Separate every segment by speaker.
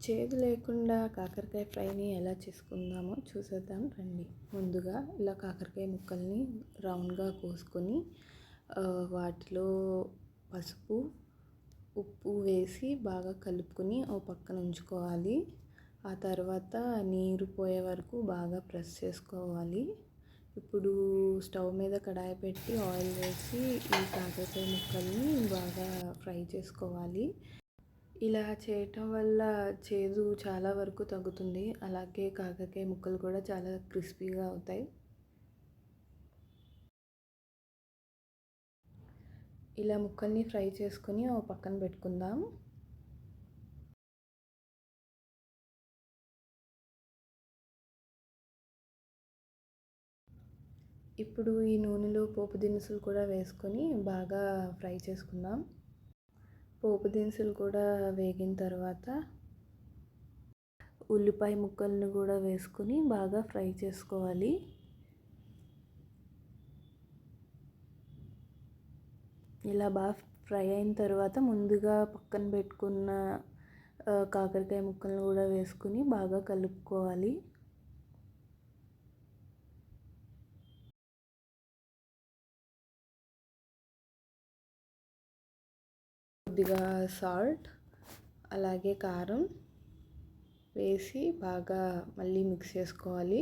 Speaker 1: చేదు లేకుండా కాకరకాయ ఫ్రైని ఎలా చేసుకుందామో చూసేద్దాం రండి. ముందుగా ఇలా కాకరకాయ ముక్కల్ని రౌండ్గా కోసుకొని వాటిలో పసుపు, ఉప్పు వేసి బాగా కలుపుకొని ఓ పక్కన ఉంచుకోవాలి. ఆ తర్వాత నీరు పోయే వరకు బాగా ప్రెస్ చేసుకోవాలి. ఇప్పుడు స్టవ్ మీద కడాయి పెట్టి ఆయిల్ వేసి ఈ కాకరకాయ ముక్కల్ని బాగా ఫ్రై చేసుకోవాలి. ఇలా చేయటం వల్ల చేదు చాలా వరకు తగ్గుతుంది. అలాగే కాకరకాయ ముక్కలు కూడా చాలా క్రిస్పీగా అవుతాయి. ఇలా ముక్కల్ని ఫ్రై చేసుకొని ఓ పక్కన పెట్టుకుందాం. ఇప్పుడు ఈ నూనెలో పోపు దినుసులు కూడా వేసుకొని బాగా ఫ్రై చేసుకుందాం. పోపు దినుసులు కూడా వేగిన తర్వాత ఉల్లిపాయ ముక్కలను కూడా వేసుకొని బాగా ఫ్రై చేసుకోవాలి. ఇలా బాగా ఫ్రై అయిన తర్వాత ముందుగా పక్కన పెట్టుకున్న కాకరకాయ ముక్కలను కూడా వేసుకొని బాగా కలుపుకోవాలి. కొద్దిగా సాల్ట్ అలాగే కారం వేసి బాగా మళ్ళీ మిక్స్ చేసుకోవాలి.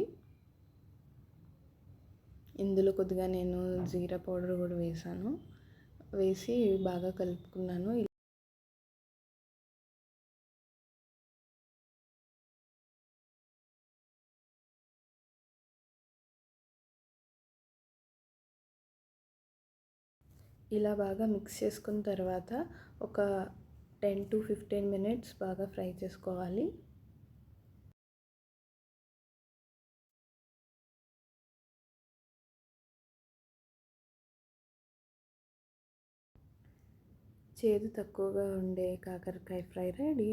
Speaker 1: ఇందులో కొద్దిగా నేను జీరా పౌడర్ కూడా వేసి బాగా కలుపుకున్నాను. ఇలా బాగా మిక్స్ చేసుకున్న తర్వాత ఒక 10 to 15 minutes బాగా ఫ్రై చేసుకోవాలి. చేదు తక్కువగా ఉండే కాకరకాయ ఫ్రై రెడీ.